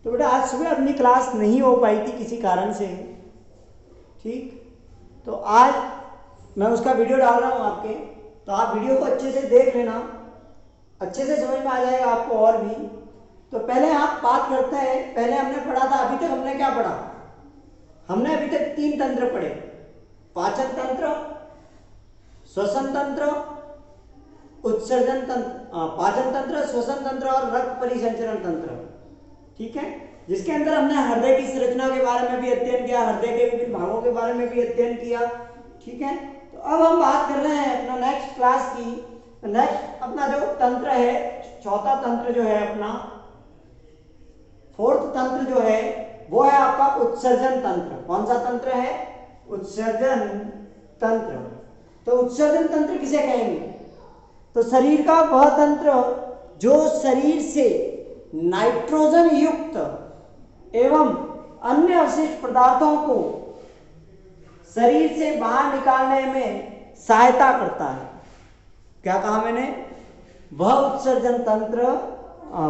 तो बेटा आज सुबह अपनी क्लास नहीं हो पाई थी किसी कारण से, ठीक, तो आज मैं उसका वीडियो डाल रहा हूँ आपके, तो आप वीडियो को अच्छे से देख लेना, अच्छे से समझ में आ जाएगा आपको और भी। तो पहले आप बात करते हैं, पहले हमने पढ़ा था, अभी तक हमने क्या पढ़ा, हमने अभी तक 3 तंत्र पढ़े, पाचन तंत्र, श्वसन तंत्र, उत्सर्जन तंत्र, पाचन तंत्र, श्वसन तंत्र और रक्त परिसंचरण तंत्र, ठीक है, जिसके अंदर हमने हृदय की संरचना के बारे में भी अध्ययन किया, हृदय के विभिन्न भागों के बारे में भी अध्ययन किया, ठीक है। तो अब हम बात कर रहे हैं अपना नेक्स्ट क्लास की, नेक्स्ट अपना जो तंत्र है, चौथा तंत्र जो है अपना, फोर्थ तंत्र जो है वो है आपका उत्सर्जन तंत्र। कौन सा तंत्र है? उत्सर्जन तंत्र। तो उत्सर्जन तंत्र किसे कहेंगे? तो शरीर का वह तंत्र जो शरीर से नाइट्रोजन युक्त एवं अन्य अवशिष्ट पदार्थों को शरीर से बाहर निकालने में सहायता करता है। क्या कहा मैंने? वह उत्सर्जन तंत्र,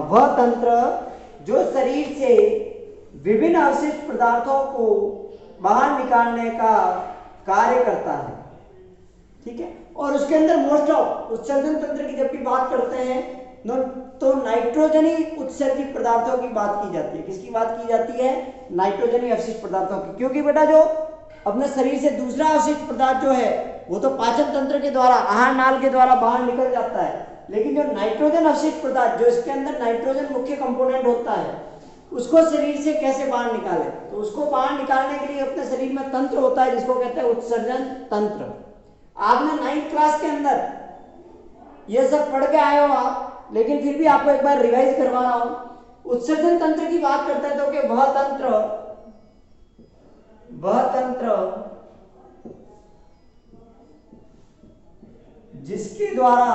वह तंत्र जो शरीर से विभिन्न अवशिष्ट पदार्थों को बाहर निकालने का कार्य करता है, ठीक है। और उसके अंदर मोस्ट ऑफ उत्सर्जन तंत्र की जब भी बात करते हैं तो नाइट्रोजनी उत्सर्जित पदार्थों की बात की जाती है। किसकी बात की जाती है? नाइट्रोजनी अवशिष्ट पदार्थों की। क्योंकि बेटा जो अपने शरीर से दूसरा अवशिष्ट पदार्थ जो है वो तो पाचन तंत्र के द्वारा, आहार नाल के द्वारा बाहर निकल जाता है, लेकिन जो नाइट्रोजन अवशिष्ट पदार्थ, जो इसके अंदर नाइट्रोजन मुख्य कंपोनेंट होता है, उसको शरीर से कैसे बाहर निकाले? तो उसको बाहर निकालने के लिए अपने शरीर में तंत्र होता है जिसको कहते हैं उत्सर्जन तंत्र। आपने 9th क्लास के अंदर ये सब पढ़ के आए हो आप, लेकिन फिर भी आपको एक बार रिवाइज करवा रहा हूं। उत्सर्जन तंत्र की बात करते हैं तो कि वह तंत्र जिसके द्वारा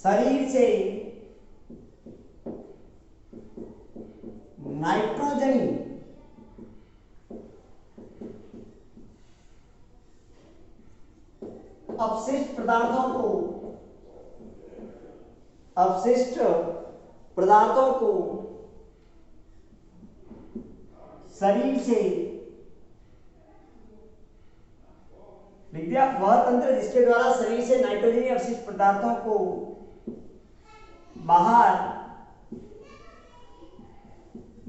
शरीर से नाइट्रोजनी अवशिष्ट पदार्थों को शरीर से लिख दिया। वह तंत्र जिसके द्वारा शरीर से नाइट्रोजनी अवशिष्ट पदार्थों को बाहर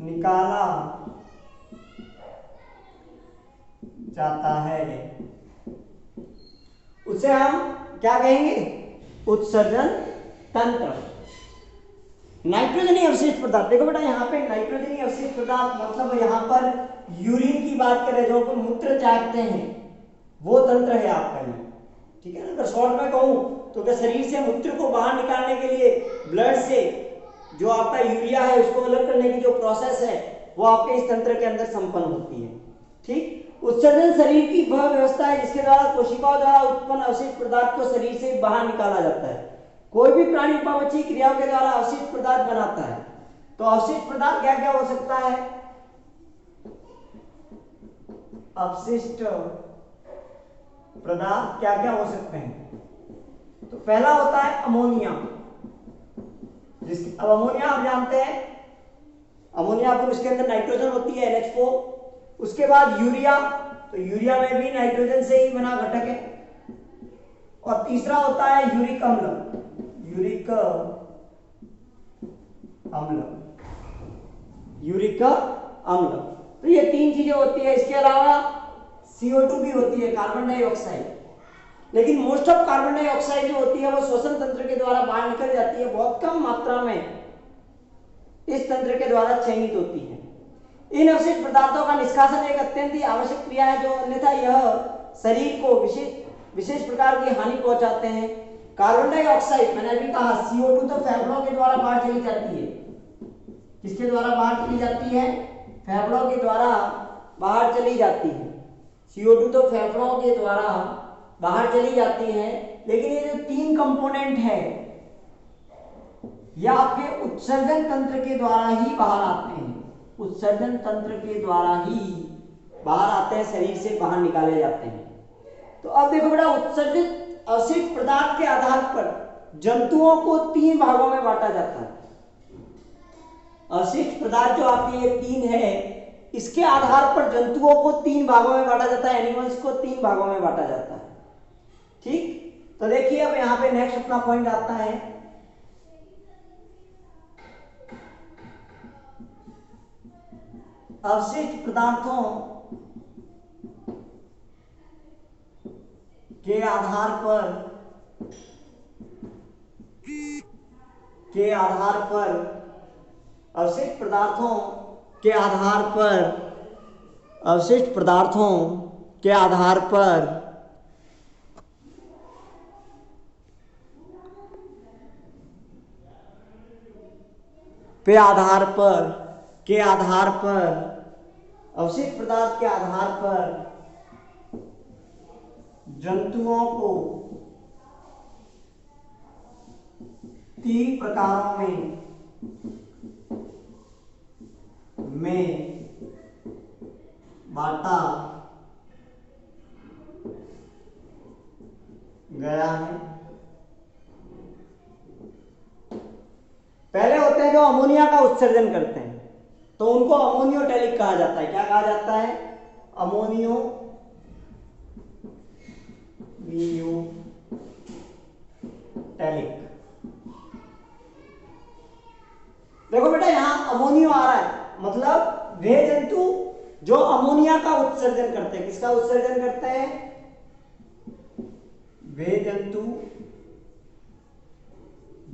निकाला जाता है, उसे हम क्या कहेंगे? उत्सर्जन तंत्र। नाइट्रोजनी अवशिष्ट पदार्थ, देखो बेटा यहाँ पे नाइट्रोजनी अवशिष्ट पदार्थ मतलब यहाँ पर यूरिन की बात करें, जो अपन मूत्र चाटते हैं, वो तंत्र है आपका ये, ठीक है ना। अगर शॉर्ट में कहूं तो क्या शरीर से मूत्र को बाहर निकालने के लिए ब्लड से जो आपका यूरिया है उसको अलग करने की जो प्रोसेस है वो आपके इस तंत्र के अंदर संपन्न होती है, ठीक। उत्सर्जन शरीर की वह व्यवस्था है जिसके द्वारा कोशिकाओं द्वारा उत्पन्न अवशिष्ट पदार्थ को शरीर से बाहर निकाला जाता है। कोई भी प्राणी उपापचयी क्रियाओं के द्वारा अवशिष्ट पदार्थ बनाता है। तो अवशिष्ट पदार्थ क्या क्या हो सकता है? अवशिष्ट पदार्थ क्या क्या हो सकते हैं? तो पहला होता है अमोनिया। अब अमोनिया आप जानते हैं, अमोनिया पर उसके अंदर नाइट्रोजन होती है NH4। उसके बाद यूरिया, तो यूरिया में भी नाइट्रोजन से ही बना घटक है। और तीसरा होता है यूरिक अम्ल, यूरिक अम्ल। तो ये 3 चीजें होती है। इसके अलावा CO2 भी होती है, कार्बन डाइऑक्साइड। लेकिन मोस्ट ऑफ कार्बन डाइऑक्साइड जो होती है वो श्वसन तंत्र के द्वारा बाहर निकल जाती है, बहुत कम मात्रा में इस तंत्र के द्वारा चयनित होती है। इन अवशिष्ट पदार्थों का निष्कासन एक अत्यंत ही आवश्यक क्रिया है, जो अन्यथा यह शरीर को विशेष प्रकार की हानि पहुंचाते हैं। कार्बन डाइऑक्साइड मैंने अभी कहा, CO2 तो फेफड़ों के द्वारा बाहर चली जाती है। किसके द्वारा बाहर चली जाती है? फेफड़ों के द्वारा बाहर चली जाती है। CO2 तो फेफड़ों के द्वारा बाहर चली जाती है, लेकिन ये जो 3 कंपोनेंट है यह आपके उत्सर्जन तंत्र के द्वारा ही बाहर आते हैं। उत्सर्जन तंत्र के द्वारा ही बाहर आते हैं, शरीर से बाहर निकाले जाते हैं। तो अब देखो बेटा, उत्सर्जित अवशिष्ट पदार्थ के आधार पर जंतुओं को 3 भागों में बांटा जाता है। अवशिष्ट पदार्थ जो आपकी ये 3 है, इसके आधार पर जंतुओं को 3 भागों में बांटा जाता है, एनिमल्स को 3 भागों में बांटा जाता है। ठीक, तो देखिए अब यहां पे नेक्स्ट अपना पॉइंट आता है, अवशिष्ट पदार्थों के आधार पर अवशिष्ट पदार्थों के आधार पर अवशिष्ट पदार्थ के आधार पर जंतुओं को 3 प्रकारों में बांटा गया है। पहले होते हैं जो अमोनिया का उत्सर्जन करते हैं, तो उनको अमोनियोटैलिक कहा जाता है। क्या कहा जाता है? अमोनियोटैलिक। देखो बेटा यहां अमोनियो आ रहा है, मतलब वे जंतु जो अमोनिया का उत्सर्जन करते हैं। किसका उत्सर्जन करते हैं? वे जंतु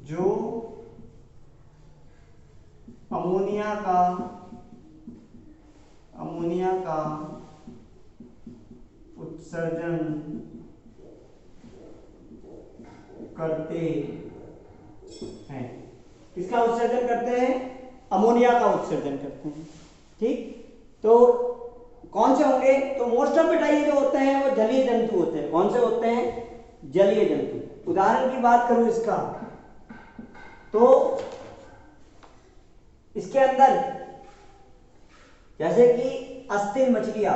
जो अमोनिया का उत्सर्जन करते हैं। किसका उत्सर्जन करते हैं? अमोनिया का उत्सर्जन करते हैं। ठीक, तो कौन से होंगे? तो मोस्ट ऑफ बेटा ये जो होते हैं वो जलीय जंतु होते हैं। कौन से होते हैं? जलीय जंतु। उदाहरण की बात करूं इसका, तो इसके अंदर जैसे कि अस्थिल मछलियां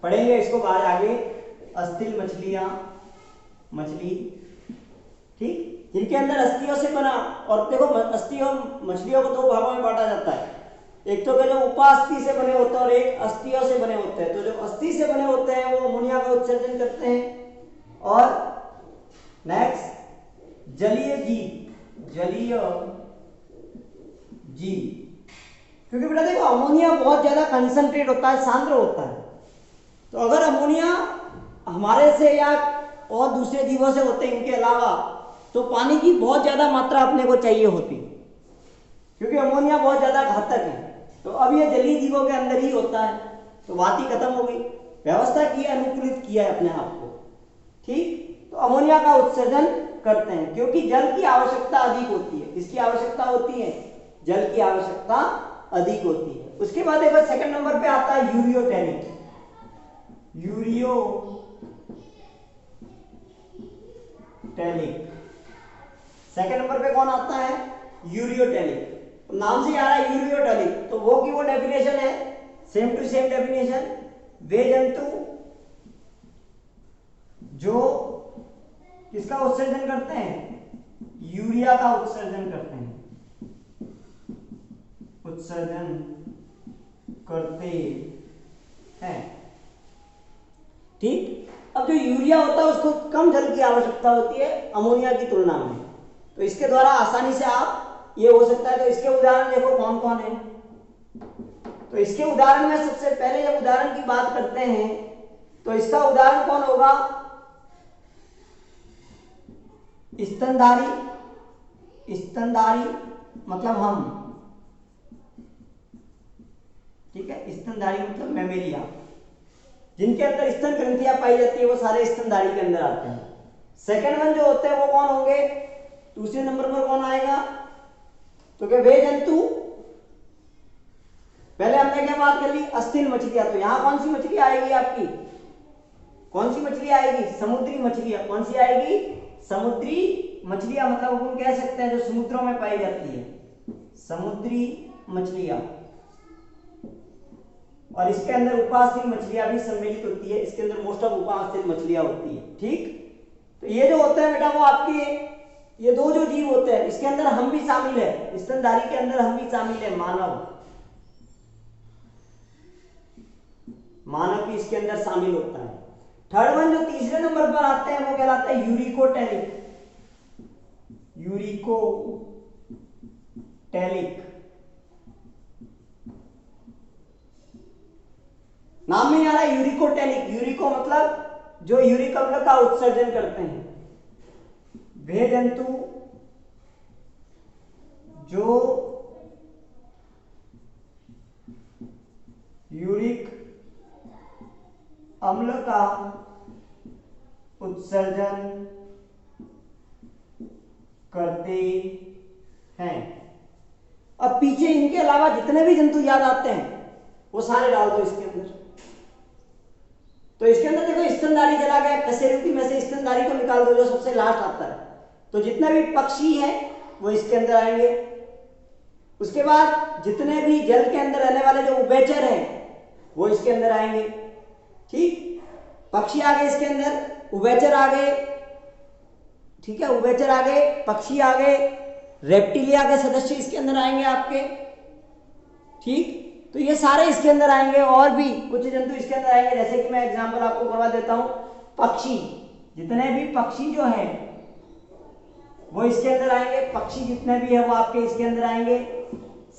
पढ़ेंगे इसको बाद आगे। अस्थिल मछली, ठीक, जिनके अंदर अस्थियों से बना, और देखो अस्थियों मछलियों को 2 भागों में बांटा जाता है। एक तो जो उपास्थि से बने होते हैं और एक अस्थियों से बने होते हैं। तो जो अस्थि से बने होते हैं वो अमोनिया का उत्सर्जन करते हैं। और नेक्स्ट जलीय जीव, क्योंकि बेटा देखो अमोनिया बहुत ज्यादा कंसंट्रेट होता है, सांद्र होता है। तो अगर अमोनिया हमारे से या और दूसरे जीवों से होते हैं इनके अलावा, तो पानी की बहुत ज्यादा मात्रा अपने को चाहिए होती, क्योंकि अमोनिया बहुत ज्यादा घातक है। तो अब ये जलीय जीवों के अंदर ही होता है, तो बात ही खत्म हो गई। व्यवस्था की, अनुकूलित किया है अपने आप को। ठीक, तो अमोनिया का उत्सर्जन करते हैं क्योंकि जल की आवश्यकता अधिक होती है। किसकी आवश्यकता होती है? जल की आवश्यकता अधिक होती है। उसके बाद एक बार सेकंड नंबर पे आता है यूरियोटैलिक। सेकंड नंबर पे कौन आता है? यूरियोटैलिक। नाम से आ रहा है यूरियोटैलिक, तो वो की वो डेफिनेशन है, सेम टू सेम डेफिनेशन। वे जंतु जो किसका उत्सर्जन करते हैं? यूरिया का उत्सर्जन करते हैं। ठीक, अब जो यूरिया होता है उसको कम जल की आवश्यकता होती है अमोनिया की तुलना में, तो इसके द्वारा आसानी से आप ये हो सकता है। तो इसके उदाहरण देखो कौन कौन है। तो इसके उदाहरण में सबसे पहले जब उदाहरण की बात करते हैं तो इसका उदाहरण कौन होगा? स्तनधारी मतलब हम, ठीक है, स्तनधारी मतलब मैमेलिया, जिनके अंदर स्तन ग्रंथियां पाई जाती है वो सारे स्तनधारी के अंदर आते हैं। सेकंड वन जो होते हैं वो कौन होंगे? दूसरे नंबर पर कौन आएगा? तो क्या वे जंतु, पहले हमने क्या बात कर ली? अस्थिल मछलियां। तो यहां कौन सी मछली आएगी आपकी? कौन सी मछली आएगी? समुद्री मछलियां। कौन सी आएगी? समुद्री मछलियां, मतलब अपन कह सकते हैं जो समुद्रों में पाई जाती है, समुद्री मछलियां। और इसके अंदर उपास्थि मछलियां भी सम्मिलित होती है। इसके अंदर मोस्ट ऑफ उपास्थि मछलियां होती है। ठीक, तो ये जो होता है बेटा वो आपके ये दो जो जीव होते हैं इसके अंदर हम भी शामिल है, स्तनधारी के अंदर हम भी शामिल है, मानव भी इसके अंदर शामिल होता है। थर्ड वन जो तीसरे नंबर पर आते हैं वो कहलाता है यूरिकोटेलिक। नाम में आ रहा है यूरिकोटेलिक। यूरिको मतलब जो यूरिक अम्ल का उत्सर्जन करते हैं, वे जंतु जो यूरिक अम्ल का उत्सर्जन करते हैं। अब पीछे इनके अलावा जितने भी जंतु याद आते हैं वो सारे डाल दो इसके अंदर। तो इसके अंदर देखो स्तनधारी चला गया, कशेरुकी में से स्तनधारी को निकाल दो जो सबसे लास्ट आता है। तो जितने भी पक्षी हैं वो इसके अंदर आएंगे। उसके बाद जितने भी जल के अंदर रहने वाले जो उभयचर हैं वो इसके अंदर आएंगे। ठीक, पक्षी आ गए इसके अंदर, उभयचर आ गए, ठीक है, उभयचर आ गए, पक्षी आ गए, रेप्टिलिया के सदस्य इसके अंदर आएंगे आपके। ठीक, तो ये सारे इसके अंदर आएंगे और भी कुछ जंतु इसके अंदर आएंगे। जैसे कि मैं एग्जांपल आपको करवा देता हूं, पक्षी, जितने भी पक्षी जो है वो इसके अंदर आएंगे। पक्षी जितने भी है वो आपके इसके अंदर आएंगे।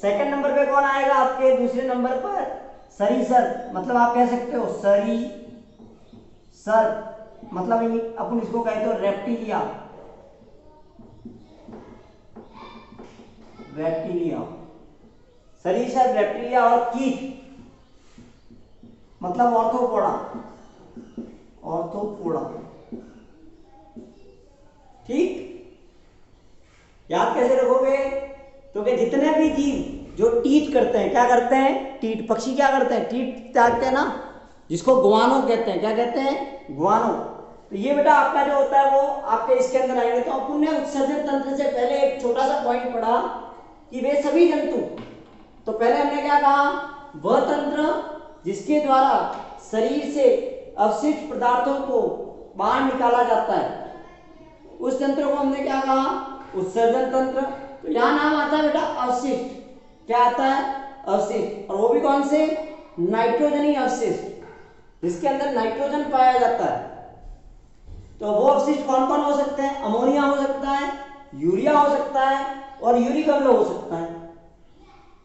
सेकंड नंबर पे कौन आएगा आपके? दूसरे नंबर पर सरीसर, मतलब आप कह सकते हो सर, मतलब अपन इसको कहते हो रेप्टिलिया। सरीसर, रेप्टिलिया और कीट मतलब ऑर्थोपोडा। ठीक, याद कैसे रखोगे? क्योंकि जितने भी जीव जो टीट करते हैं, क्या करते हैं? टीट। पक्षी क्या करते हैं? टीट त्यागते हैं ना, जिसको गुआनो कहते हैं। क्या कहते हैं? गुआनो। तो ये बेटा आपका जो होता है वो आपके इसके अंदर आएंगे। तो अपन ने उत्सर्जन तंत्र से पहले एक छोटा सा पॉइंट पढ़ा कि वे सभी जंतु, तो पहले हमने क्या कहा? वह तंत्र जिसके द्वारा शरीर से अवशिष्ट पदार्थों को बाहर निकाला जाता है, उस तंत्र को हमने क्या कहा? उत्सर्जन तंत्र। तो यहां नाम आता है बेटा अवशिष्ट। क्या आता है? अवशिष्ट। और वो भी कौन से? नाइट्रोजनी अवशिष्ट, जिसके अंदर नाइट्रोजन पाया जाता है। तो वो अवशिष्ट कौन कौन हो सकते हैं? अमोनिया हो सकता है, यूरिया हो सकता है और यूरिक अम्ल हो सकता है।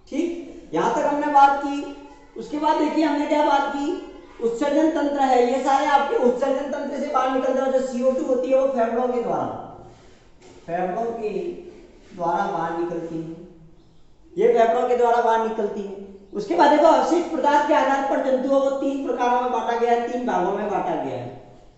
ठीक, यहां तक हमने बात की। उसके बाद देखिए हमने क्या बात की? उत्सर्जन तंत्र है, ये सारे आपके उत्सर्जन तंत्र से बाहर निकलते हैं। जो CO2 होती है वो फेफड़ों के द्वारा बाहर निकलती है। ये फेफड़ों के द्वारा बाहर निकलती है। उसके बाद देखो अवशिष्ट पदार्थ के आधार पर जंतुओं को 3 प्रकारों में बांटा गया है, 3 भागों में बांटा गया है।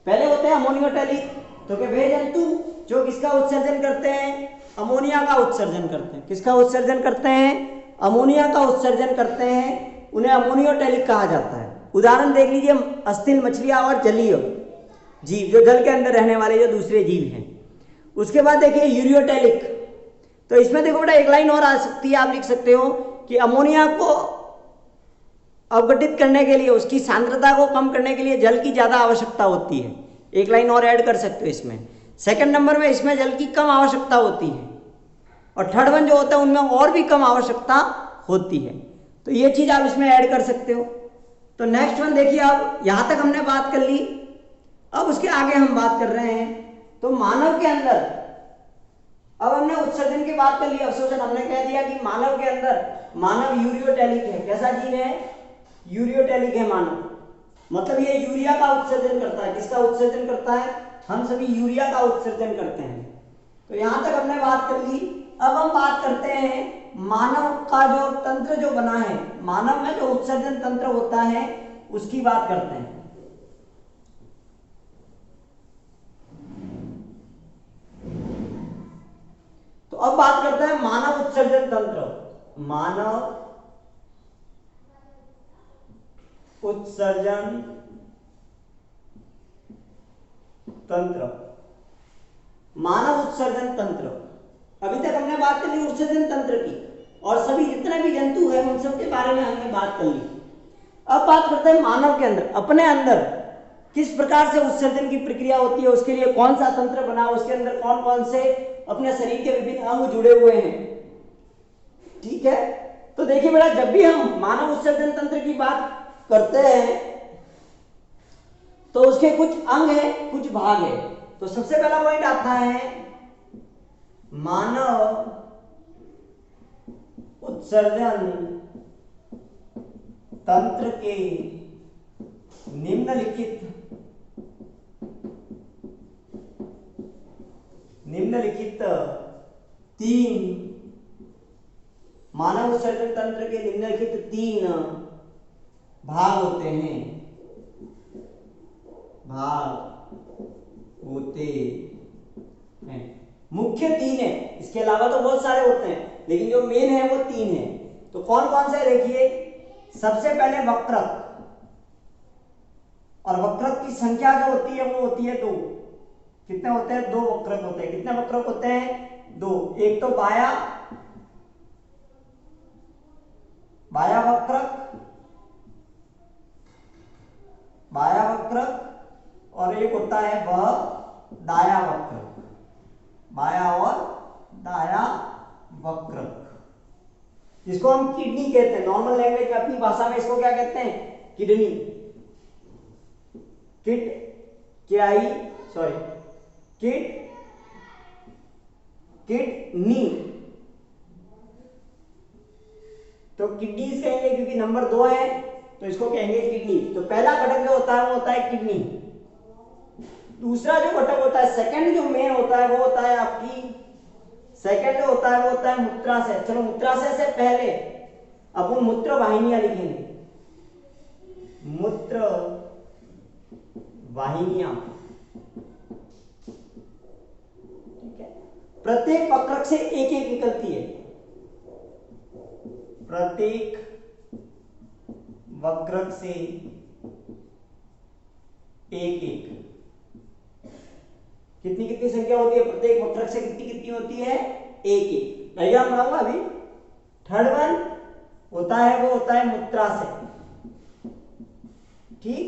पहले होते हैं अमोनियोटेलिक, तो कि वे जंतु जो किसका उत्सर्जन करते हैं? अमोनिया का उत्सर्जन करते हैं। किसका उत्सर्जन करते हैं? अमोनिया का उत्सर्जन करते हैं, उन्हें अमोनियोटेलिक कहा जाता है। उदाहरण देख लीजिए, अस्थिल मछलियां और जलीय जीव, जो जल के अंदर रहने वाले जो दूसरे जीव हैं। उसके बाद देखिए यूरियोटेलिक। तो इसमें देखो बेटा एक लाइन और आ सकती है, आप लिख सकते हो कि अमोनिया को अवगठित करने के लिए, उसकी सांद्रता को कम करने के लिए जल की ज्यादा आवश्यकता होती है। एक लाइन और ऐड कर सकते हो इसमें। सेकंड नंबर में इसमें जल की कम आवश्यकता होती है, और थर्ड वन जो होता है उनमें और भी कम आवश्यकता होती है। तो ये चीज आप इसमें ऐड कर सकते हो। तो नेक्स्ट वन देखिए, अब यहां तक हमने बात कर ली। अब उसके आगे हम बात कर रहे हैं तो मानव के अंदर, अब हमने उत्सर्जन की बात कर ली, अवशोषण हमने कह दिया कि मानव के अंदर, मानव यूरियोटेलिक है। कैसा जीव है? यूरियोटेलिक है मानव। मतलब ये यूरिया का उत्सर्जन करता है। किसका उत्सर्जन करता है? हम सभी यूरिया का उत्सर्जन करते हैं। तो यहां तक हमने बात कर ली। अब हम बात करते हैं मानव का जो तंत्र जो बना है, मानव में जो उत्सर्जन तंत्र होता है उसकी बात करते हैं। तो अब बात करते हैं मानव उत्सर्जन तंत्र। मानव उत्सर्जन तंत्र, मानव उत्सर्जन तंत्र। अभी तक हमने बात कर ली उत्सर्जन तंत्र की, और सभी जितने भी जंतु हैं उन सब के बारे में हमने बात कर ली। अब बात करते हैं मानव के अंदर, अपने अंदर किस प्रकार से उत्सर्जन की प्रक्रिया होती है, उसके लिए कौन सा तंत्र बना, उसके अंदर कौन कौन से अपने शरीर के विभिन्न अंग जुड़े हुए हैं। ठीक है, तो देखिए बेटा, जब भी हम मानव उत्सर्जन तंत्र की बात करते हैं तो उसके कुछ अंग है, कुछ भाग है। तो सबसे पहला पॉइंट आता है मानव उत्सर्जन तंत्र के निम्नलिखित तीन मानव उत्सर्जन तंत्र के निम्नलिखित तीन भाग होते हैं, मुख्य तीन है, इसके अलावा तो बहुत सारे होते हैं लेकिन जो मेन है वो तीन है। तो कौन कौन से देखिए, सबसे पहले वक्रक, और वक्रक की संख्या जो होती है वो होती है दो। कितने होते हैं? दो वक्रक होते हैं। कितने वक्रक होते हैं? दो। एक तो बाया वक्रक और एक होता है वह दाया वक्रक, बाया और दाया वक्रक, जिसको हम किडनी कहते हैं। नॉर्मल लैंग्वेज में अपनी भाषा में इसको क्या कहते हैं? Kidney, kidney. तो किडनीज कहेंगे क्योंकि नंबर 2 है तो इसको कहेंगे किडनी। तो पहला घटक जो होता है वो होता है किडनी। दूसरा जो घटक होता है, सेकंड जो मेन होता है वो होता है आपकी, सेकंड जो होता है वो होता है मूत्राशय। चलो मूत्राशय से पहले अपन मूत्र वाहिनियां लिखेंगे, मूत्र वाहिनियां। ठीक है, प्रत्येक वक्रक से एक एक निकलती है, प्रत्येक वक्रक से एक एक। कितनी कितनी संख्या होती है? प्रत्येक वक्रक से कितनी कितनी होती है? एक एक। डायग्राम बनाऊंगा अभी। थर्ड वन होता है वो होता है मूत्राशय। ठीक,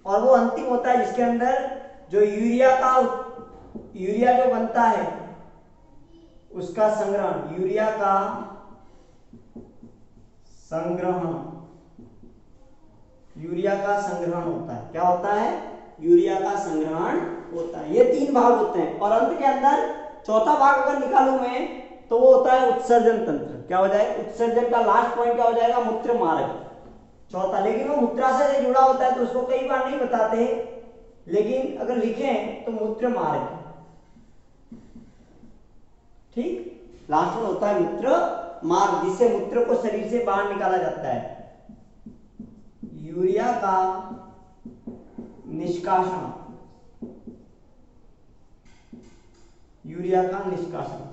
और वो अंतिम होता है जिसके अंदर जो यूरिया जो बनता है उसका संग्रहण, यूरिया का संग्रहण होता है। क्या होता है? यूरिया का संग्रहण होता है। ये तीन भाग होते हैं और अंत के अंदर चौथा भाग अगर निकालूं मैं तो वो होता है उत्सर्जन तंत्र। क्या हो जाएगा? उत्सर्जन का लास्ट पॉइंट क्या हो जाएगा? मूत्र मार्ग, चौथा। लेकिन वो मूत्राशय से जुड़ा होता है तो उसको कई बार नहीं बताते, लेकिन अगर लिखें तो मूत्र मार्ग। ठीक, लास्ट में होता है मूत्र मार्ग, जिससे मूत्र को शरीर से बाहर निकाला जाता है। यूरिया का निष्कासन,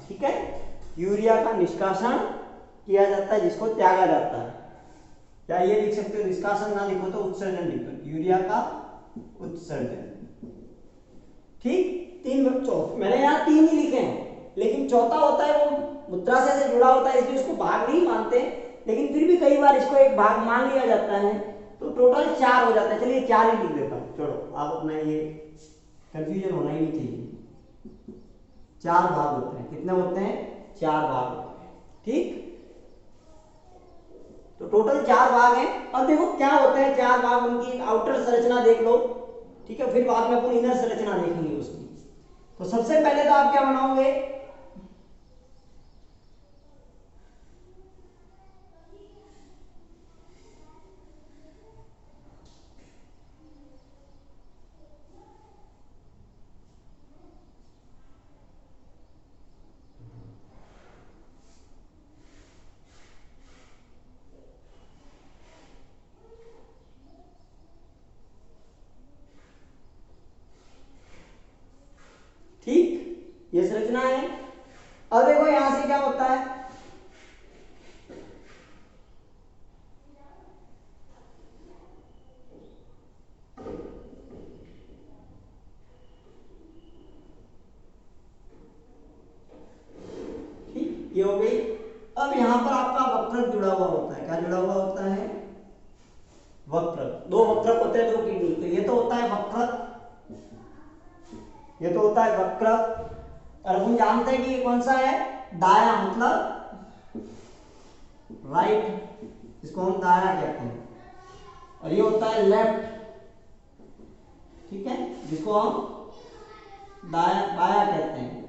ठीक है, यूरिया का निष्कासन किया जाता है, जिसको त्यागा जाता है। क्या ये लिख सकते हो? निष्कासन ना लिखो तो उत्सर्जन लिखो, यूरिया का उत्सर्जन। ठीक, तीन बच्चों मैंने यहाँ तीन ही लिखे हैं, लेकिन चौथा होता है वो मूत्राशय से जुड़ा होता है, इसलिए उसको भाग नहीं मानते, लेकिन फिर भी कई बार इसको एक भाग मान लिया जाता है, तो टोटल 4 हो जाता है। चलिए 4 ही लिख देता हूं। चलो, आप अपना ये कंफ्यूजन होना ही नहीं चाहिए। 4 भाग होते हैं। कितने होते हैं? 4 भाग होते हैं। ठीक, तो टोटल 4 भाग हैं। और देखो क्या होते हैं 4 भाग, उनकी आउटर संरचना देख लो। ठीक है, फिर बाद में अपन इनर संरचना देखेंगे उसकी। तो सबसे पहले तो आप क्या बनाओगे? ठीक, ये संरचना है। अब देखो यहां से क्या होता है, ठीक, ये हो गई। अब यहां पर आपका वक्रक जुड़ा हुआ होता है। क्या जुड़ा हुआ होता है? वक्रक। होते हैं 2 किडनी। तो ये तो होता है वक्रक, ये तो होता है वक्रक। और हम जानते हैं कि ये कौन सा है, दाया मतलब राइट, इसको हम दाया कहते हैं। और ये होता है लेफ्ट, ठीक है, जिसको हम दाया बाया कहते हैं,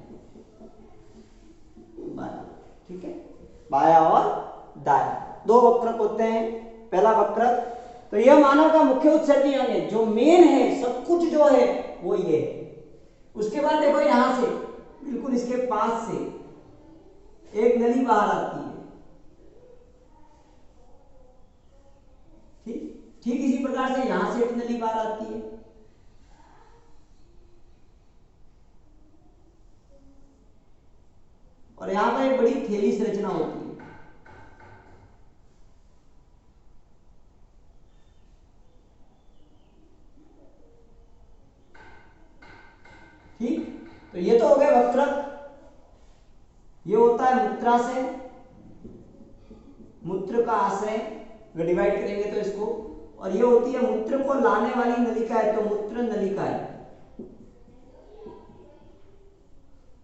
बाया, ठीक है, बाया और दाया 2 वक्रक होते हैं। पहला वक्रक, तो यह मानव का मुख्य उत्सर्जी अंग है, जो मेन है, सब कुछ जो है वो ये है। उसके बाद देखो यहां से बिल्कुल इसके पास से एक नली बाहर आती है, ठीक ठीक इसी प्रकार से यहां से एक नली बाहर आती है। और यहां पर एक बड़ी थैली संरचना होती है, ठीक। तो ये तो हो गए वक्रक। ये होता है मूत्राशय, मूत्र का आश्रय, अगर डिवाइड करेंगे तो इसको। और ये होती है मूत्र को लाने वाली नलिका है, तो मूत्र नलिका है,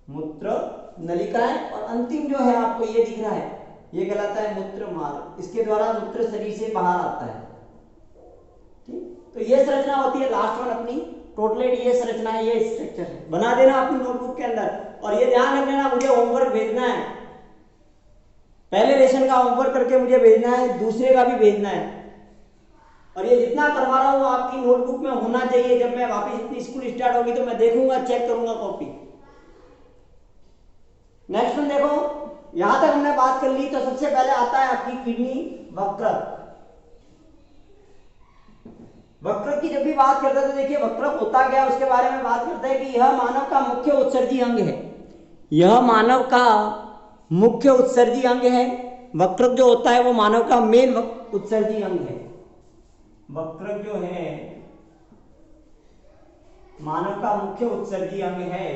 मूत्र नलिका है। और अंतिम जो है आपको ये दिख रहा है, ये कहलाता है मूत्र मार्ग, इसके द्वारा मूत्र शरीर से बाहर आता है, ठीक। तो ये संरचना होती है लास्ट वन अपनी, टोटलेट ये संरचना है, ये स्ट्रक्चर है, बना देना अपनी नोटबुक के अंदर। और ये ध्यान रख लेना, मुझे होमवर्क भेजना है, पहले लेसन का होमवर्क करके मुझे भेजना है, दूसरे का भी भेजना है। और ये जितना करवा रहा हूं आपकी नोटबुक में होना चाहिए। जब मैं वापस अपनी स्कूल स्टार्ट होगी तो मैं देखूंगा, चेक करूंगा कॉपी। नेक्स्ट वन देखो, यहां तक हमने बात कर ली। तो सबसे पहले आता है आपकी किडनी वक्रक। वक्रक की जब भी बात करते हैं तो देखिए वक्रक होता क्या है उसके बारे में बात करते हैं कि यह मानव का मुख्य उत्सर्जी अंग है, यह मानव का मुख्य उत्सर्जी अंग है। वक्रक जो होता है वो मानव का मेन उत्सर्जी अंग है। वक्रक जो है मानव का मुख्य उत्सर्जी अंग है,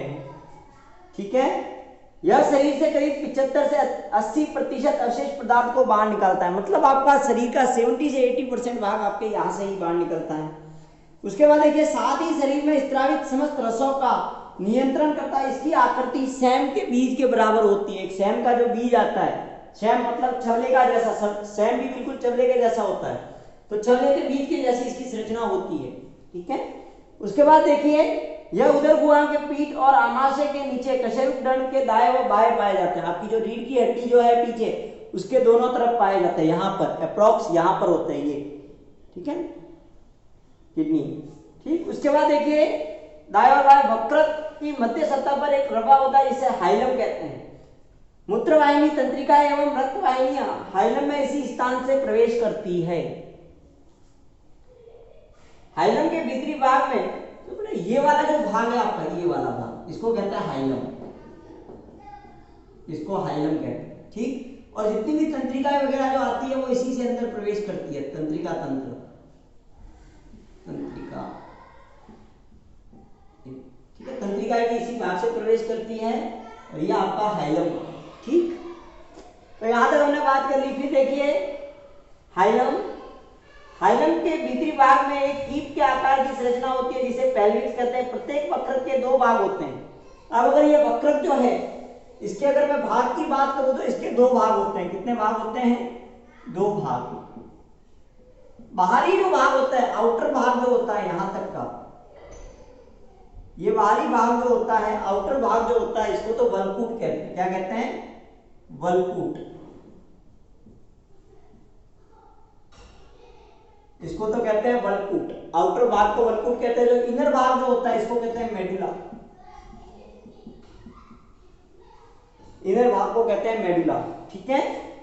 ठीक है। यह शरीर से करीब 75 से 80% अवशेष पदार्थ को बाहर निकालता है, मतलब आपका शरीर का 70 से 80% भाग आपके यहां से ही बाहर निकलता है। उसके बाद देखिए साथ ही शरीर में स्त्रावित समस्त रसों का नियंत्रण करता है। इसकी आकृति सैम के बीज के बराबर होती है। एक सैम का जो बीज आता है, सैम मतलब छवले का जैसा, सैम भी बिल्कुल छवले के जैसा होता है, तो छवले के बीज के जैसी इसकी संरचना होती है, ठीक है। उसके बाद देखिए यह उदर गुहा के पीठ और आमाशय के नीचे कशेरुक दंड के दाएं व बाएं पाए जाते हैं। आपकी जो रीढ़ की हड्डी जो है पीछे, उसके दोनों तरफ पाए जाते हैं, यहां पर अप्रोक्स यहां पर होते हैं ये, ठीक है, किडनी, ठीक। उसके बाद देखिए दाएं और बाएं वक्रक की मध्य सतह पर एक रबा होता है जिसे हाइलम कहते हैं। मूत्रवाहिनी, तंत्रिका एवं रक्तवाहिनियां हाइलम में इसी स्थान से प्रवेश करती है। हाइलम के भीतरी भाग में तो ये वाला जो भाग है आपका, ये वाला भाग, इसको कहते हैं हाइलम, इसको हाइलम कहते हैं, ठीक। और जितनी भी तंत्रिकाएं वगैरह जो आती है वो इसी से अंदर प्रवेश करती है, तंत्रिका तंत्र, तंत्रिका, ठीक है, तंत्रिकाएं भी इसी भाग से प्रवेश करती है। और ये आपका हाइलम, ठीक। तो यहां तक हमने बात कर ली। फिर देखिए हाइलम, हाइलम के भीतरी भाग में एक कीप के आकार की संरचना होती है जिसे पेल्विक्स कहते हैं। प्रत्येक वक्रक के 2 भाग होते हैं। अब अगर ये वक्रक जो है, इसके अगर मैं भाग की बात करूं तो इसके 2 भाग होते हैं। कितने भाग होते हैं? 2 भाग। बाहरी जो भाग होता है, आउटर भाग जो होता है यहां तक का, ये बाहरी भाग जो होता है, आउटर भाग जो होता है, इसको तो वलकूट कहते हैं। क्या कहते हैं? वलकूट। इसको तो कहते हैं वलकूट, आउटर भाग को वलकूट कहते हैं। जो इनर भाग जो होता है इसको कहते हैं मेडुला, इनर भाग को कहते हैं मेडुला, ठीक है।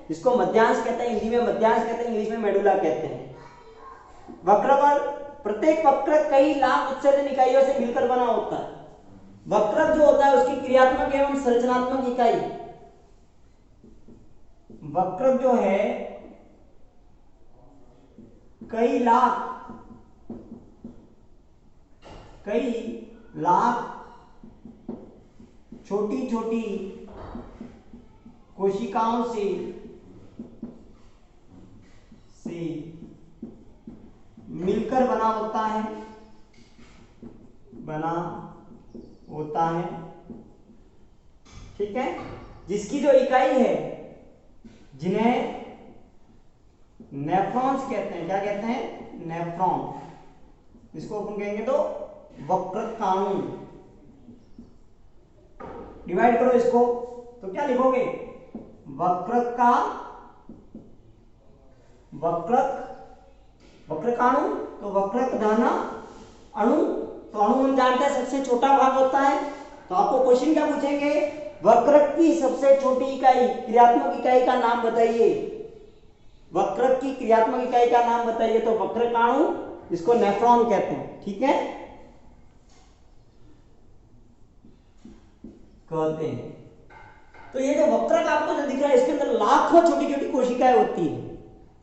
इसको मध्यांश कहते हैं, हिंदी में मध्यांश कहते हैं, इंग्लिश में मेडुला कहते हैं। वक्रक, और प्रत्येक वक्रक कई लाख उत्सर्जन इकाइयों से मिलकर बना होता है। वक्रक जो होता है उसकी क्रियात्मक एवं संरचनात्मक इकाई, वक्रक जो है कई लाख छोटी छोटी कोशिकाओं से मिलकर मिलकर बना होता है, ठीक है, जिसकी जो इकाई है जिन्हें नेफ्रॉन्स कहते हैं। क्या कहते हैं? नेफ्रॉन। इसको अपन कहेंगे तो वक्रकाणु। डिवाइड करो इसको तो क्या लिखोगे? वक्रकाणु, तो वक्रक धना अणु, तो अणु हम जानते हैं सबसे छोटा भाग होता है। तो आपको क्वेश्चन क्या पूछेंगे? वक्रक की सबसे छोटी इकाई, क्रियात्मक इकाई का नाम बताइए। वक्रक की क्रियात्मक इकाई का नाम बताइए। तो वक्रकाणु, इसको नेफ्रॉन कहते हैं, ठीक है, कहते हैं। तो ये जो वक्रक आपको जो दिख रहा है, इसके अंदर लाखों छोटी छोटी कोशिकाएं होती है।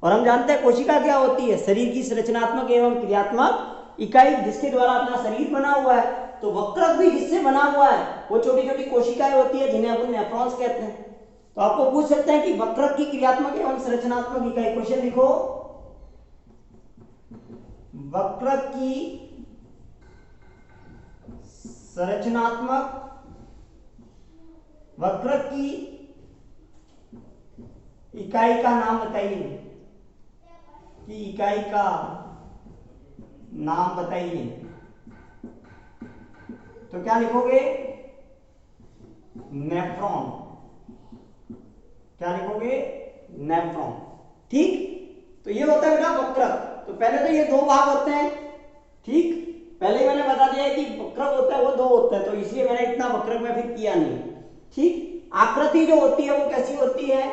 और हम जानते हैं कोशिका क्या होती है? शरीर की संरचनात्मक एवं क्रियात्मक इकाई, जिसके द्वारा अपना शरीर बना हुआ है। तो वक्रक भी जिससे बना हुआ है वो छोटी छोटी कोशिकाएं होती है, जिन्हें अपन नेफ्रॉन्स कहते हैं। तो आपको पूछ सकते हैं कि वक्रक की क्रियात्मक एवं संरचनात्मक इकाई। क्वेश्चन लिखो, वक्रक की संरचनात्मक, वक्रक की इकाई का नाम बताइए, कि इकाई का नाम बताइए। तो क्या लिखोगे? नेफ्रॉन। क्या लिखोगे? नेफ्रॉन, ठीक। तो ये होता है बेटा वक्रक। तो पहले तो ये दो भाग होते हैं, ठीक, पहले ही मैंने बता दिया है कि वक्रक होता है वो दो होता है, तो इसलिए मैंने इतना वक्रक में फिर किया नहीं, ठीक। आकृति जो होती है वो कैसी होती है?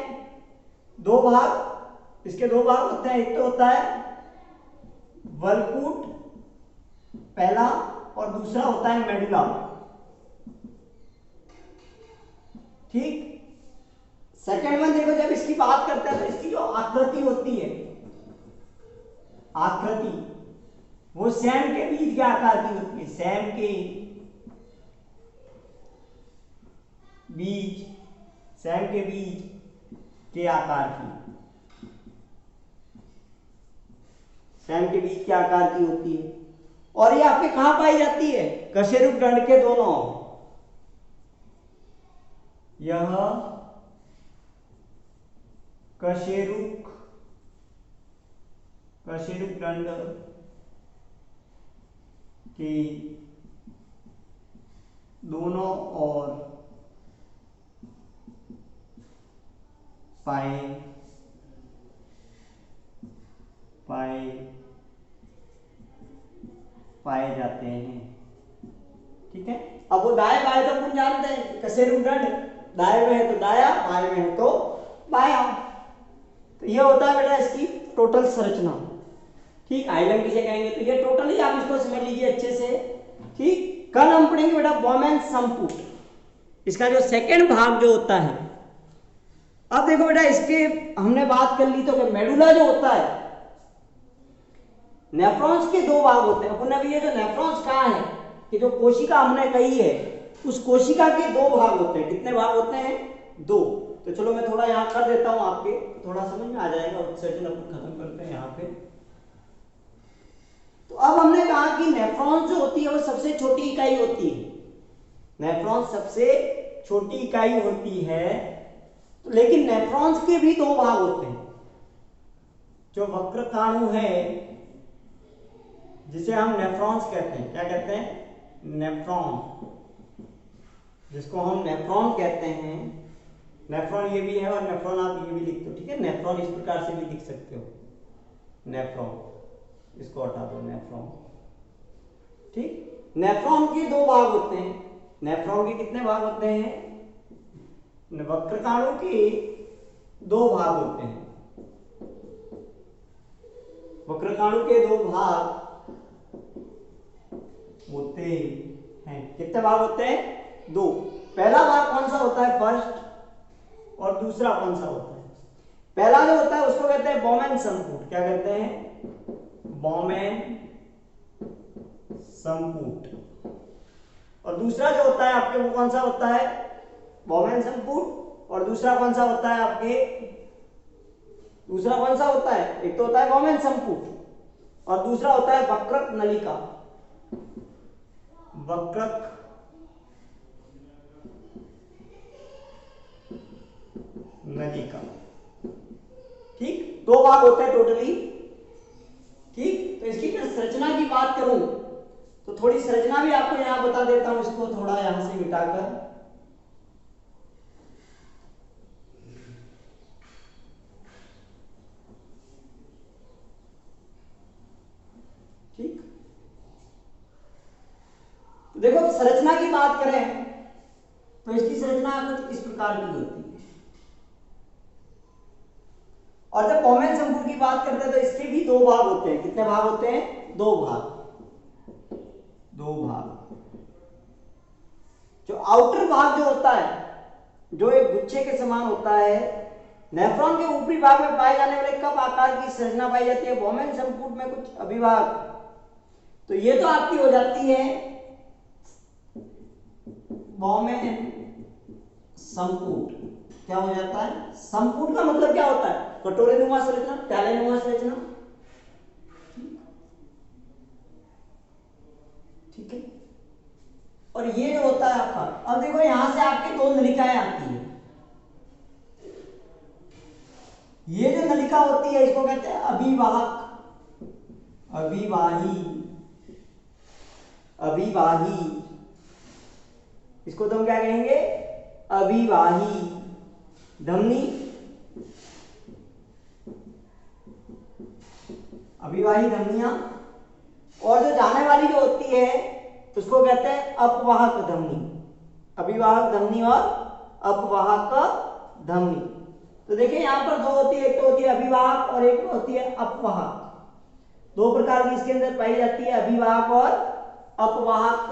दो भाग, इसके दो भाग होते हैं। एक तो होता है वल्कुट पहला, और दूसरा होता है मेडुला, ठीक। सेकंड वन देखो, जब इसकी बात करते हैं तो इसकी जो आकृति होती है, आकृति वो सैम के बीज के आकार की होती है। सैम के बीज, सैम के बीज के आकार की, सैम के बीज के आकार की होती है। और ये आपके कहां पाई जाती है? कशेरुक दंड के दोनों। यह कशेरुक दंड के दोनों ओर पाए जाते हैं, ठीक है। अब वो दाएं बाएं तो अपन जानते हैं, कशेरुक दंड दाएं में है तो दाया, बाएं में है तो बाया। तो ये होता है बेटा इसकी टोटल संरचना, ठीक। आइलम किसे कहेंगे? तो ये टोटली आप इसको समझ लीजिए अच्छे से, ठीक। कल हम पढ़ेंगे बेटा बोमेन संपुट, इसका जो सेकंड भाग जो होता है। अब देखो बेटा, इसके हमने बात कर ली तो मेडुला जो होता है, नेफ्रॉन्स के दो भाग होते हैं। अपन अभी ये जो नेफ्रॉन्स कहा है कि जो कोशिका हमने कही है, उस कोशिका के दो भाग होते हैं। कितने भाग होते हैं? दो। तो चलो मैं थोड़ा यहाँ कर देता हूं आपके, थोड़ा समझ में आ जाएगा। उत्सर्जन अपन खत्म करते हैं यहाँ पे। तो अब हमने कहा कि नेफ्रॉन जो होती है वो सबसे छोटी इकाई होती है। नेफ्रॉन सबसे छोटी इकाई होती है, तो लेकिन नेफ्रॉन्स के भी दो भाग होते हैं। जो वक्रकाणु है, जिसे हम नेफ्रॉन्स कहते हैं, क्या कहते हैं? नेफ्रॉन, जिसको हम नेफ्रॉन कहते हैं। नेफ्रॉन ये भी है और नेफ्रॉन आप ये भी लिखते हो, ठीक है। नेफ्रॉन इस प्रकार से भी लिख सकते हो, नेफ्रॉन, इसको हटा दो, नेफ्रॉन, ठीक। नेफ्रॉन के दो भाग होते हैं। नेफ्रॉन के कितने भाग होते हैं? वक्रकाणु के दो भाग होते हैं। वक्रकाणु के दो भाग होते हैं। कितने भाग होते हैं? दो। पहला भाग कौन सा होता है? फर्स्ट। और दूसरा कौन सा होता है? पहला जो होता है उसको कहते हैं बोमेन संपुट। क्या कहते हैं? बोमेन संपुट। और दूसरा जो होता है आपके, वो कौन सा होता है? बोमेन संपुट। और दूसरा कौन सा होता है आपके? दूसरा कौन सा होता है? एक तो होता है बोमेन संपुट और दूसरा होता है वक्रक नलिका। वक्रक नलिका, ठीक, दो भाग होते हैं टोटली। ठीक, तो इसकी संरचना की बात करूं तो थोड़ी संरचना भी आपको यहां बता देता हूं, इसको थोड़ा यहां से मिटाकर। ठीक, तो देखो संरचना की बात करें तो इसकी संरचना कुछ इस प्रकार की होती है। और जब पॉमेल संकुल की बात करते हैं तो इसके भी दो भाग होते हैं। कितने भाग होते हैं? दो भाग। दो भाग। जो आउटर भाग जो होता है, जो एक गुच्छे के समान होता है, नेफ्रॉन के ऊपरी भाग में पाए जाने वाले कप आकार की संरचना पाई जाती है। पॉमेल संकुल में कुछ अभिभाग, तो ये तो आपकी हो जाती है पॉमेल संपुट। क्या हो जाता है? संपुट का मतलब क्या होता है? कटोरेनुमा संरचना, प्यालेनुमा संरचना। ठीक है, और ये जो होता है आपका, अब देखो यहां से आपकी दो नलिकाएं आती है। ये जो नलिका होती है इसको कहते हैं अभिवाहक, अभिवाही, अभिवाही। इसको तो हम क्या कहेंगे? अभिवाही धमनी, अभिवाही धमनियां। और जो जाने वाली जो होती है उसको कहते हैं अपवाहक धमनी, अभिवाहक धमनी और अपवाहक धमनी। तो देखिए यहां पर दो होती है, एक तो होती है अभिवाहक और एक होती है अपवाहक। दो प्रकार की इसके अंदर पाई जाती है, अभिवाहक और अपवाहक,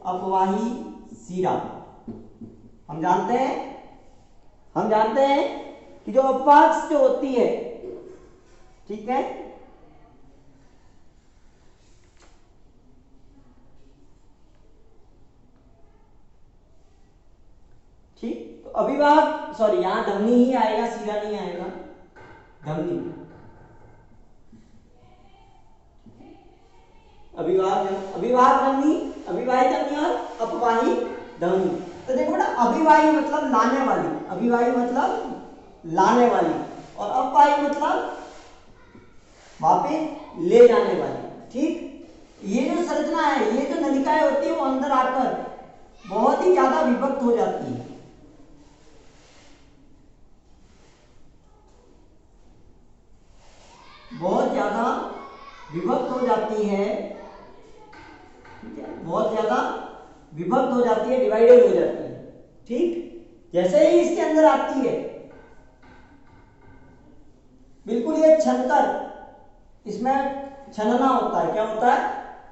अपवाही सीरा। हम जानते हैं कि जो अपवाहक जो होती है, ठीक है, ठीक, तो अभिवाहक, सॉरी यहां धमनी ही आएगा, सीरा नहीं आएगा, धमनी। अभिवाहक धमनी, अभिवाही धमनी और अपवाही धमनी। तो देखो बेटा, अभिवाही मतलब लाने वाली, अभिवाही मतलब लाने वाली, और अपवाही मतलब वापस ले जाने वाली। ठीक, ये जो संरचना है, ये जो नलिकाएं होती है वो अंदर आकर बहुत ही ज्यादा विभक्त हो जाती है। बहुत ज्यादा विभक्त हो जाती है, ठीक है, बहुत ज्यादा विभक्त हो जाती है, डिवाइडेड हो जाती है। ठीक, जैसे ही इसके अंदर आती है, बिल्कुल ये छनकर, इसमें छनना होता है। क्या होता है?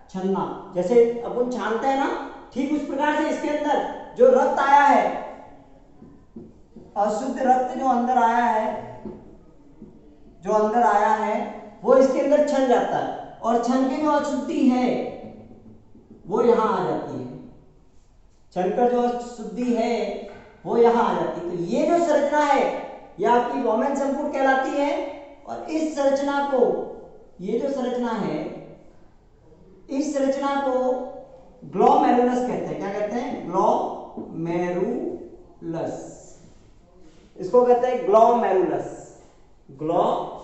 छनना। जैसे अपन छानते हैं ना, ठीक उस प्रकार से इसके अंदर जो रक्त आया है, अशुद्ध रक्त जो अंदर आया है, जो अंदर आया है वो इसके अंदर छन जाता है, और छन के जो अशुद्धि है वो यहां आ जाती है। छनकर जो अशुद्धि है वो यहां आ जाती है। तो ये जो संरचना है ये आपकी पॉमेल संकुल कहलाती है। और इस संरचना को, ये जो संरचना है, इस संरचना को ग्लोमेरुलस कहते हैं। क्या कहते हैं? ग्लोमेरुलस। इसको कहते हैं ग्लोमेरुलस, ग्लोमेरुलस।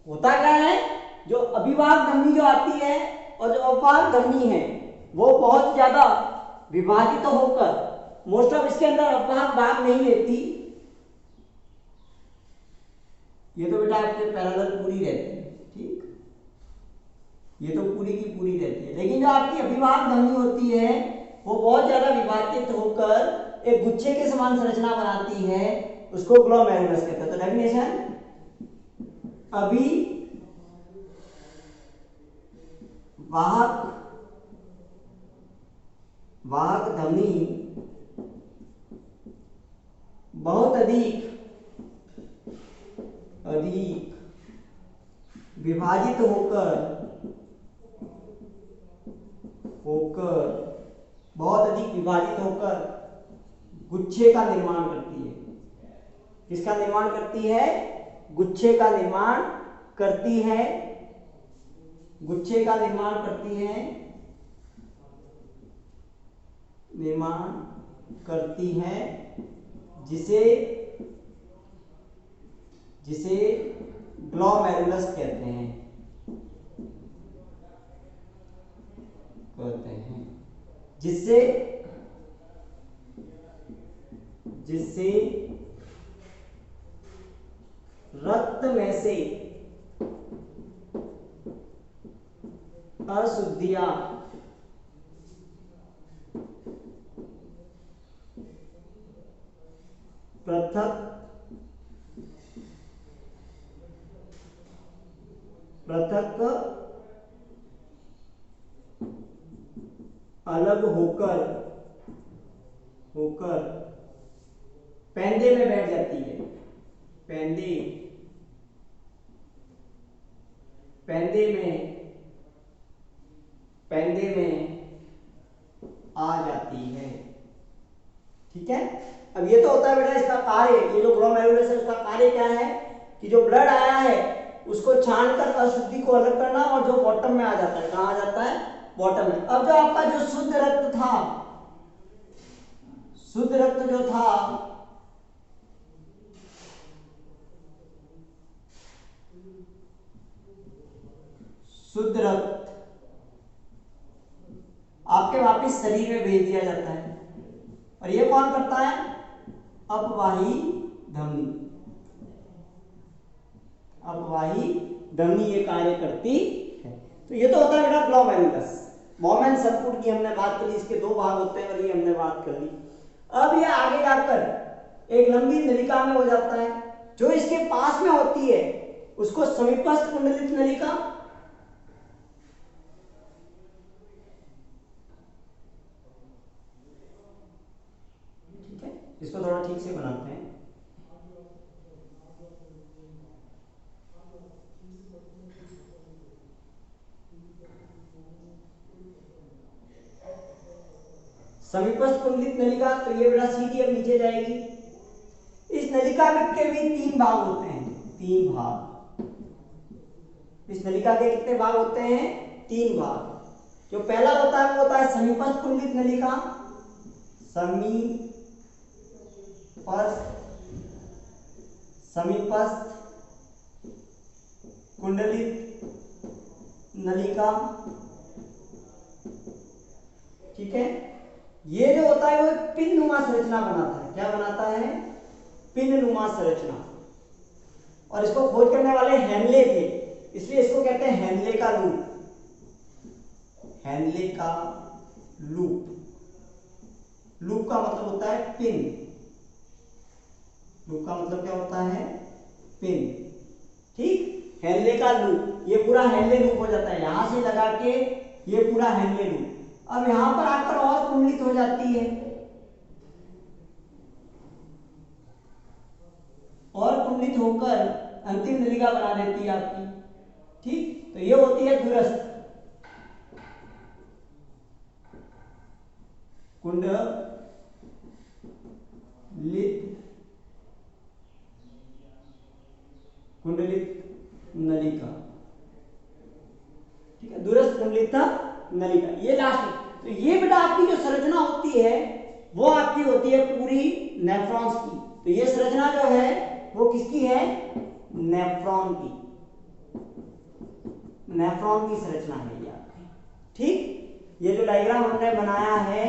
होता क्या है? जो अभिवाहक धमनी जो आती है और जो अपवाहक धमनी है वो बहुत ज्यादा विभाजित होकर, मोस्ट ऑफ इसके अंदर अपवाहक भाग नहीं लेती। ये तो बेटा आपके पैरेलल पूरी रहती है, ठीक, ये तो पूरी की पूरी रहती है। लेकिन जो आपकी अभिवाहक धमनी होती है वो बहुत ज्यादा विभाजित होकर एक गुच्छे के समान संरचना बनाती है, उसको ग्लोमेरुलस कहते हैं। तो डेफिनेशन, वाहक धमनी बहुत अधिक विभाजित बहुत अधिक विभाजित होकर गुच्छे का निर्माण करती है। किसका निर्माण करती है? गुच्छे का निर्माण करती है, गुच्छे का निर्माण करती है, निर्माण करती है, जिसे जिसे ग्लोमेरुलस कहते हैं, जिससे जिससे रक्त में से अशुद्धियां पृथक अलग होकर पेंदे में बैठ जाती है, पेंदे में आ जाती है। ठीक है, अब ये तो होता है बेटा इसका कार्य, ये जो ग्लोमेरुलस है उसका कार्य क्या है कि जो ब्लड आया है उसको छानकर अशुद्धि को अलग करना, और जो बॉटम में आ जाता है, कहां आ जाता है? बॉटम में। अब जो आपका जो शुद्ध रक्त था, शुद्ध रक्त जो था शुद्ध रक्त आपके वापिस शरीर में भेज दिया जाता है, और ये कौन करता है? अपवाही धमनी, अपवाही धमनी ये कार्य करती है। तो ये तो होता है बेटा ग्लोमेरुलस। बॉमेन सर्कुट की हमने बात करी, इसके दो भाग होते हैं और ये हमने बात कर ली। अब ये आगे जाकर एक लंबी नलिका में हो जाता है, जो इसके पास में होती है उसको समीपस्थ कुंडलित नलिका, ठीक है, इसको थोड़ा ठीक से बनाते हैं। समीपस्थ कुंडलित नलिका, तो ये बेटा सीधी अब नीचे जाएगी। इस नलिका के भी तीन भाग होते हैं, तीन भाग। इस नलिका के कितने भाग होते हैं? तीन भाग। जो पहला होता है वो होता है समीपस्थ कुंडलित नलिका, समीपस्थ कुंडलित नलिका। ठीक है, ये जो होता है वो पिन नुमा संरचना बनाता है। क्या बनाता है? पिन नुमा संरचना। और इसको खोज करने वाले हेनले थे, इसलिए इसको कहते हैं हेनले का लूप, हेनले का लूप। लूप का मतलब होता है पिन, लूप का मतलब क्या होता है? पिन। ठीक, हेनले का लूप, ये पूरा हेनले लूप हो जाता है, यहां से लगा के ये पूरा हेनले लूप। अब यहां पर आकर और कुंडलित हो जाती है, और कुंडलित होकर अंतिम नलिका बना देती है आपकी। ठीक, तो ये होती है दूरस्थ कुंडलित नलिका। ठीक है, दूरस्थ कुंडलित नलिका, ये लास्ट। तो ये बेटा आपकी जो संरचना होती है वो आपकी होती है पूरी नेफ्रॉन्स की। तो ये संरचना जो है वो किसकी है? नेफ्रॉन की, नेफ्रॉन की संरचना है ये आपकी। ठीक, ये जो डायग्राम हमने बनाया है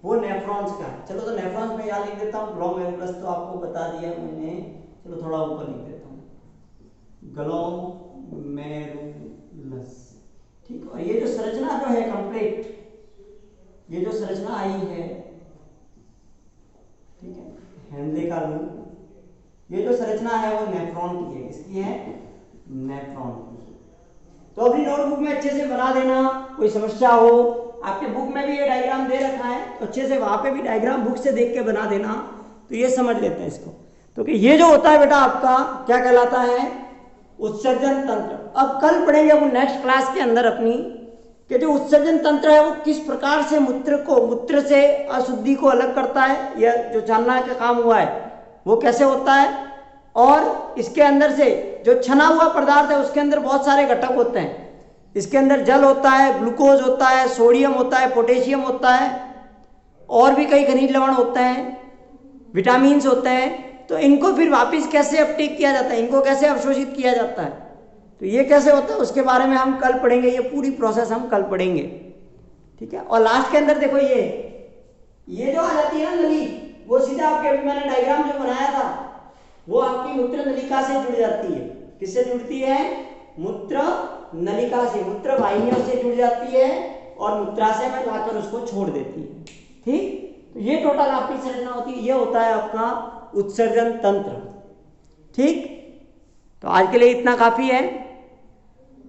वो नेफ्रॉन्स का। चलो तो नेफ्रॉन्स में यहाँ लिख देता हूँ, ग्लोमेरुलस तो आपको बता दिया मैंने, चलो थोड़ा ऊपर लिख देता हूँ, ग्लोमेरुलस। ठीक, और ये जो संरचना जो है कंप्लीट, ये जो संरचना आई है, ठीक है, हेनले का लूप, ये जो संरचना है वो नेफ्रॉन की है। किसकी है? नेफ्रॉन की। तो अपनी नोटबुक में अच्छे से बना देना, कोई समस्या हो, आपके बुक में भी ये डायग्राम दे रखा है तो अच्छे से वहां पे भी डायग्राम बुक से देख के बना देना, तो ये समझ लेते हैं इसको। तो कि ये जो होता है बेटा आपका क्या कहलाता है? उत्सर्जन तंत्र। अब कल पढ़ेंगे वो नेक्स्ट क्लास के अंदर अपनी, कि जो उत्सर्जन तंत्र है वो किस प्रकार से मूत्र से अशुद्धि को अलग करता है, या जो जानना का काम हुआ है वो कैसे होता है, और इसके अंदर से जो छना हुआ पदार्थ है उसके अंदर बहुत सारे घटक होते हैं। इसके अंदर जल होता है, ग्लूकोज होता है, सोडियम होता है, पोटेशियम होता है, और भी कई खनिज लवण होते हैं, विटामिन्स होते हैं। तो इनको फिर वापस कैसे अपटेक किया जाता है, इनको कैसे अवशोषित किया जाता है, तो ये कैसे होता है उसके बारे में हम कल पढ़ेंगे। ये पूरी प्रोसेस हम कल पढ़ेंगे, ठीक है। और लास्ट के अंदर देखो ये जो आ जाती है ना नली, वो सीधा आपके अभी मैंने डायग्राम जो बनाया था वो आपकी मूत्र नलिका से जुड़ जाती है। किससे जुड़ती है? मूत्र नलिका से, मूत्र वाहिनियों से जुड़ जाती है और मूत्राशय में जाकर उसको छोड़ देती है, ठीक। तो ये टोटल आपकी संरचना होती है। ये होता है आपका उत्सर्जन तंत्र, ठीक। तो आज के लिए इतना काफी है।